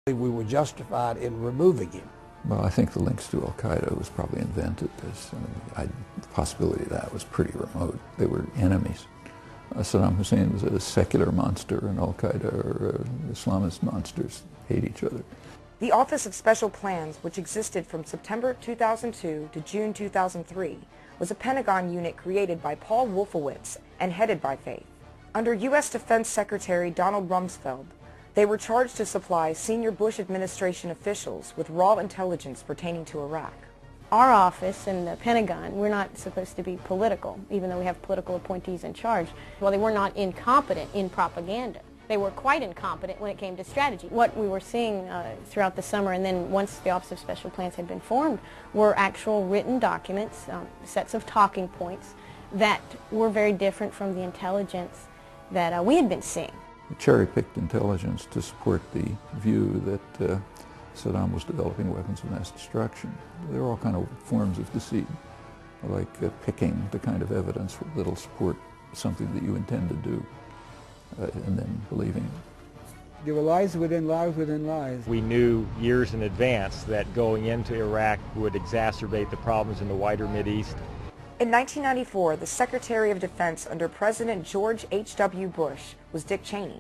We were justified in removing him. Well, I think the links to al-Qaeda was probably invented. The possibility of that was pretty remote. They were enemies. Saddam Hussein was a secular monster, and al-Qaeda or Islamist monsters hate each other. The Office of Special Plans, which existed from September 2002 to June 2003, was a Pentagon unit created by Paul Wolfowitz and headed by Faith. Under U.S. Defense Secretary Donald Rumsfeld, they were charged to supply senior Bush administration officials with raw intelligence pertaining to Iraq. Our office in the Pentagon, we're not supposed to be political, even though we have political appointees in charge. Well, they were not incompetent in propaganda. They were quite incompetent when it came to strategy. What we were seeing throughout the summer, and then once the Office of Special Plans had been formed, were actual written documents, sets of talking points that were very different from the intelligence that we had been seeing. Cherry-picked intelligence to support the view that Saddam was developing weapons of mass destruction. There are all kind of forms of deceit, like picking the kind of evidence that'll support something that you intend to do, and then believing it. There were lies within lies within lies. We knew years in advance that going into Iraq would exacerbate the problems in the wider Mideast. In 1994, the Secretary of Defense under President George H.W. Bush was Dick Cheney.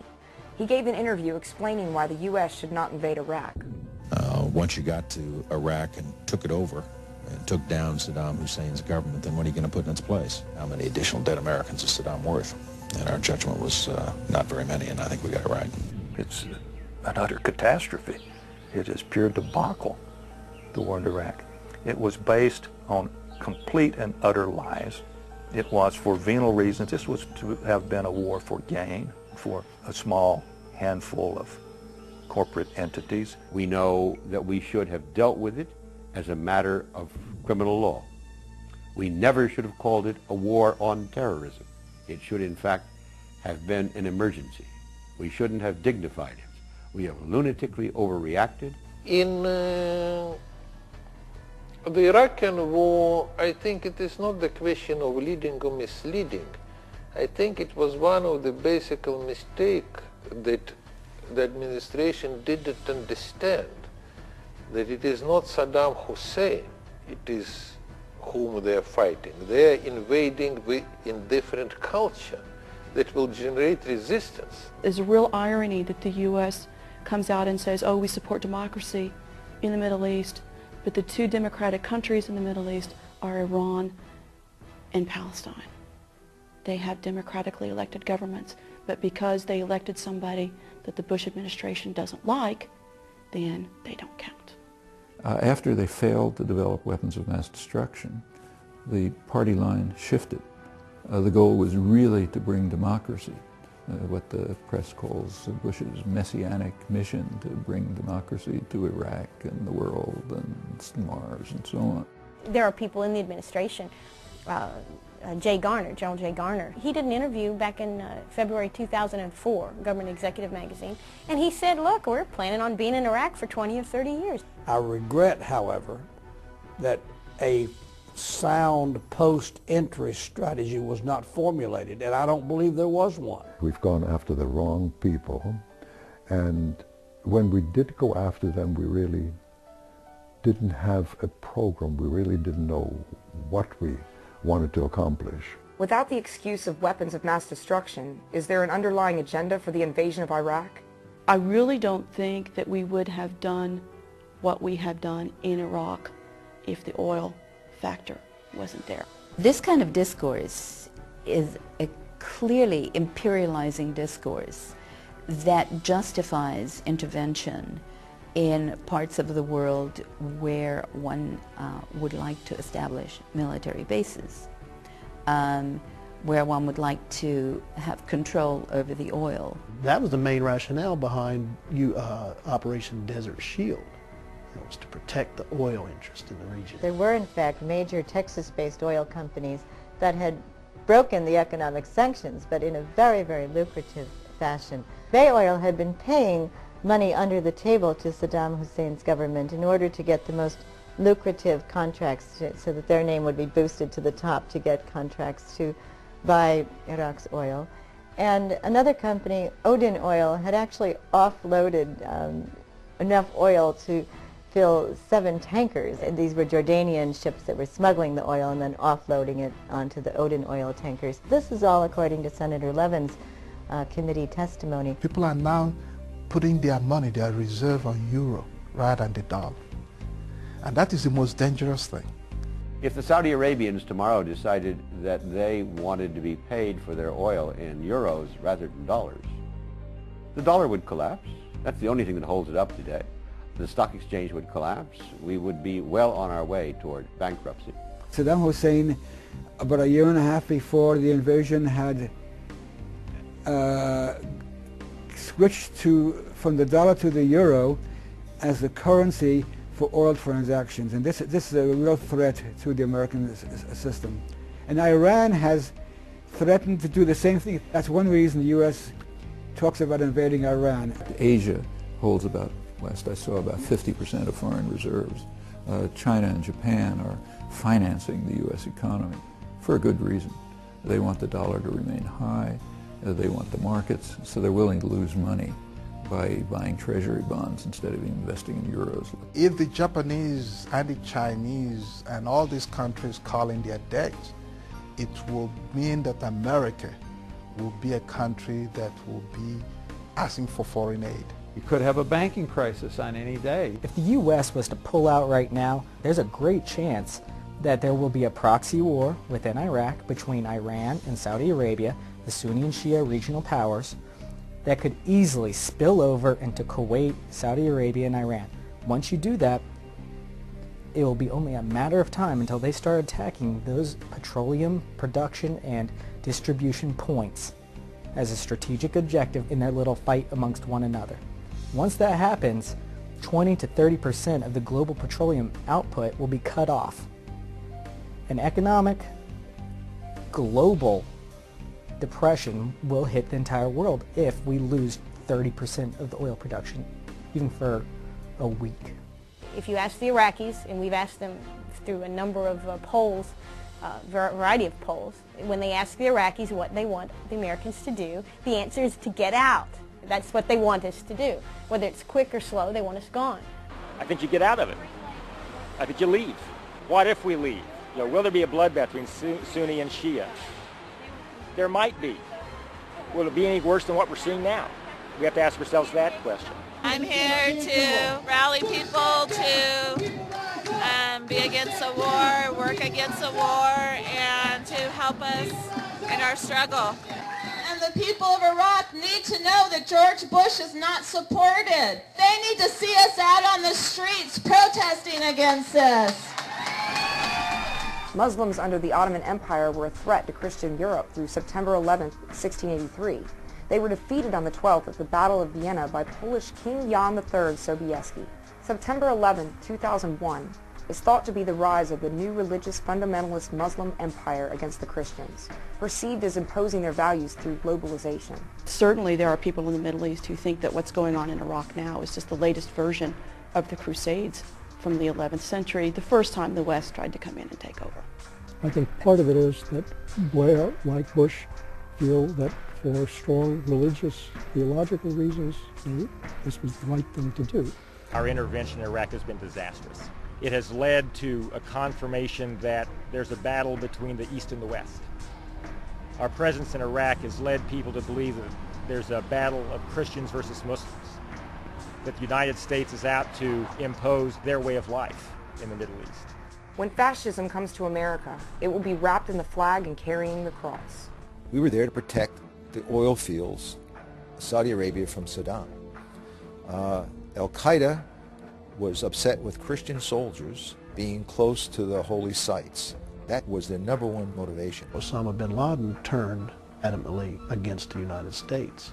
He gave an interview explaining why the U.S. should not invade Iraq. Once you got to Iraq and took it over and took down Saddam Hussein's government, then what are you going to put in its place? How many additional dead Americans is Saddam worth? And our judgment was not very many, and I think we got it right. It's an utter catastrophe. It is pure debacle, the war in Iraq. It was based on complete and utter lies. It was for venal reasons. This was to have been a war for gain, for a small handful of corporate entities. We know that we should have dealt with it as a matter of criminal law. We never should have called it a war on terrorism. It should, in fact, have been an emergency. We shouldn't have dignified it. We have lunatically overreacted. In the Iraqi war, I think it is not the question of leading or misleading. I think it was one of the basic mistakes that the administration didn't understand, that it is not Saddam Hussein, it is whom they are fighting. They are invading in different culture that will generate resistance. There's a real irony that the U.S. comes out and says, oh, we support democracy in the Middle East, but the two democratic countries in the Middle East are Iran and Palestine. They have democratically elected governments, but because they elected somebody that the Bush administration doesn't like, then they don't count. After they failed to develop weapons of mass destruction, the party line shifted. The goal was really to bring democracy, what the press calls Bush's messianic mission to bring democracy to Iraq and the world and Mars and so on. There are people in the administration, General Jay Garner. He did an interview back in February 2004, Government Executive Magazine, and he said, look, we're planning on being in Iraq for 20 or 30 years. I regret, however, that a sound post-entry strategy was not formulated, and I don't believe there was one. We've gone after the wrong people, and when we did go after them, we really didn't have a program. We really didn't know what we wanted to accomplish. Without the excuse of weapons of mass destruction, is there an underlying agenda for the invasion of Iraq? I really don't think that we would have done what we have done in Iraq if the oil factor wasn't there. This kind of discourse is a clearly imperializing discourse that justifies intervention in parts of the world where one would like to establish military bases, where one would like to have control over the oil. That was the main rationale behind Operation Desert Shield. It was to protect the oil interest in the region. There were, in fact, major Texas-based oil companies that had broken the economic sanctions, but in a very, very lucrative fashion. Bay Oil had been paying money under the table to Saddam Hussein's government in order to get the most lucrative contracts so that their name would be boosted to the top to get contracts to buy Iraq's oil. And another company, Odin Oil, had actually offloaded enough oil to fill 7 tankers. And these were Jordanian ships that were smuggling the oil and then offloading it onto the Odin oil tankers. This is all according to Senator Levin's committee testimony. People are now putting their money, their reserve on euro rather than the dollar. And that is the most dangerous thing. If the Saudi Arabians tomorrow decided that they wanted to be paid for their oil in euros rather than dollars, the dollar would collapse. That's the only thing that holds it up today. The stock exchange would collapse. We would be well on our way toward bankruptcy. Saddam Hussein, about a year and a half before the invasion, had switched from the dollar to the euro as the currency for oil transactions, and this is a real threat to the American system. And Iran has threatened to do the same thing. That's one reason the U.S. talks about invading Iran. Asia holds about, last I saw, about 50% of foreign reserves. China and Japan are financing the U.S. economy for a good reason. They want the dollar to remain high. They want the markets, so they're willing to lose money by buying treasury bonds instead of investing in euros. If the Japanese and the Chinese and all these countries call in their debts, it will mean that America will be a country that will be asking for foreign aid. You could have a banking crisis on any day. If the U.S. was to pull out right now, there's a great chance that there will be a proxy war within Iraq between Iran and Saudi Arabia, the Sunni and Shia regional powers, that could easily spill over into Kuwait, Saudi Arabia, and Iran. Once you do that, it will be only a matter of time until they start attacking those petroleum production and distribution points as a strategic objective in their little fight amongst one another. Once that happens, 20 to 30% of the global petroleum output will be cut off. An economic, global depression will hit the entire world if we lose 30% of the oil production, even for a week. If you ask the Iraqis, and we've asked them through a number of polls, variety of polls, when they ask the Iraqis what they want the Americans to do, the answer is to get out. That's what they want us to do. Whether it's quick or slow, they want us gone. I think you get out of it. I think you leave. What if we leave? Will there be a bloodbath between Sunni and Shia? There might be. Will it be any worse than what we're seeing now? We have to ask ourselves that question. I'm here to rally people to be against the war, work against the war, and to help us in our struggle. And the people of Iraq need to know that George Bush is not supported. They need to see us out on the streets protesting against this. Muslims under the Ottoman Empire were a threat to Christian Europe through September 11, 1683. They were defeated on the 12th at the Battle of Vienna by Polish King Jan III Sobieski. September 11, 2001 is thought to be the rise of the new religious fundamentalist Muslim empire against the Christians, perceived as imposing their values through globalization. Certainly there are people in the Middle East who think that what's going on in Iraq now is just the latest version of the Crusades from the 11th century, the first time the West tried to come in and take over. I think part of it is that Blair, like Bush, feel that for strong religious, theological reasons, this was the right thing to do. Our intervention in Iraq has been disastrous. It has led to a confirmation that there's a battle between the East and the West. Our presence in Iraq has led people to believe that there's a battle of Christians versus Muslims, that the United States is out to impose their way of life in the Middle East. When fascism comes to America, it will be wrapped in the flag and carrying the cross. We were there to protect the oil fields, Saudi Arabia from Saddam. Al-Qaeda was upset with Christian soldiers being close to the holy sites. That was their number one motivation. Osama bin Laden turned adamantly against the United States.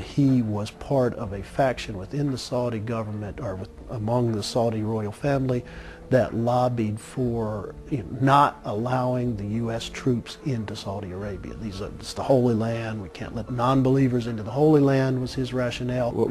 He was part of a faction within the Saudi government or among the Saudi royal family that lobbied for not allowing the U.S. troops into Saudi Arabia. It's the Holy Land. We can't let non-believers into the Holy Land was his rationale.